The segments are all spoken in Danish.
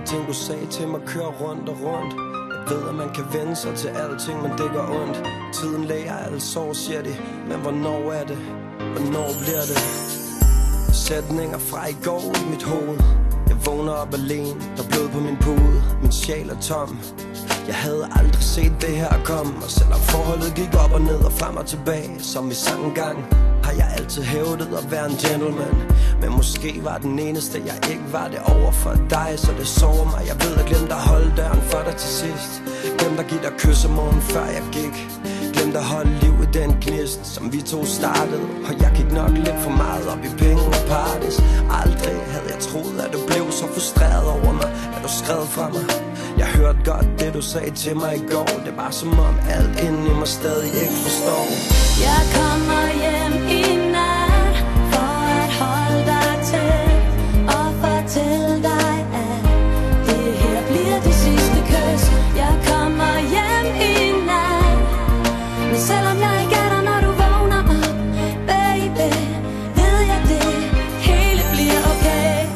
ting du sagde til mig kører rundt og rundt. Jeg ved at man kan vende sig til alting, men det gør ondt. Tiden læger alle sår, siger de. Men hvornår er det? Hvornår bliver det? Sætninger fra i går i mit hoved. Jeg vågner op alene, der er blod på min pude. Min sjæl er tom. Jeg havde aldrig set det her komme. Og selvom forholdet gik op og ned og frem og tilbage, som vi sang engang, har jeg altid hævdet at være en gentleman. Men måske var den eneste jeg ikke var det over for dig. Så det sover mig, jeg ved at glemme at holde døren for dig til sidst. Glem at give dig kys om morgenen før jeg gik. Glem at holde liv i den gnist som vi to startede. Og jeg gik nok lidt for meget op i penge og parties. Aldrig havde jeg troet at du blev så frustreret over mig, at du skrev fra mig. Jeg hørte godt det du sagde til mig i går. Det var som om alt inde i mig stadig ikke forstår. Jeg kommer hjem i nat for at holde dig tæt og fortælle dig, at det her bliver det sidste kys. Jeg kommer hjem i nat, men selvom jeg ikke er der, når du vågner op, baby, ved jeg det hele bliver okay.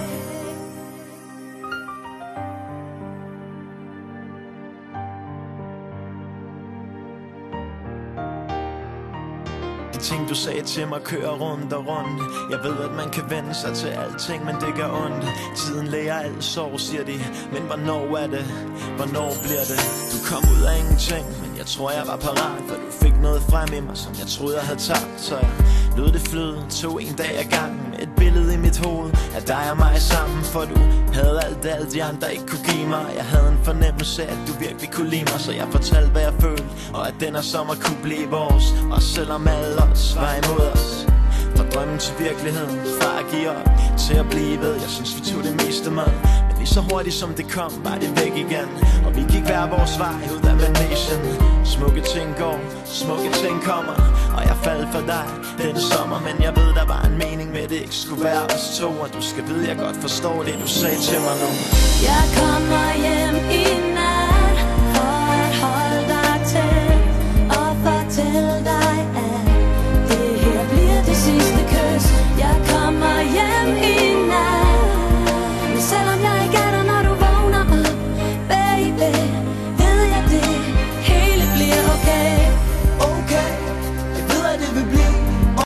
Ting du sagde til mig kører rundt og rundt. Jeg ved at man kan vende sig til alting, men det gør ondt. Tiden læger alle sår, siger de. Men hvornår er det? Hvornår bliver det? Du kom ud af ingenting, men jeg tror jeg var parat. For du fik noget frem i mig, som jeg troede jeg havde tabt. Så jeg lod det flyde, tog en dag ad gangen. Et billede i mit hoved af dig og mig sammen. For du havde alt de andre ikke kunne give mig. Jeg havde en fornemmelse at du virkelig kunne lide mig. Så jeg fortalte hvad jeg følte, og at den her sommer kunne blive vores. Og selvom alle os var imod os, fra drømmen til virkeligheden, fra at give op til at blive ved. Jeg synes vi tog det meste med, men lige så hurtigt som det kom, var det væk igen. Og vi gik hver vores vej ud af Venation. Smukke ting går, smukke ting kommer, og jeg faldt for dig denne sommer. Men jeg ved der var en mening med det, ikke skulle være os to. Og du skal vide jeg godt forstår det du sagde til mig nu. Jeg kommer hjem i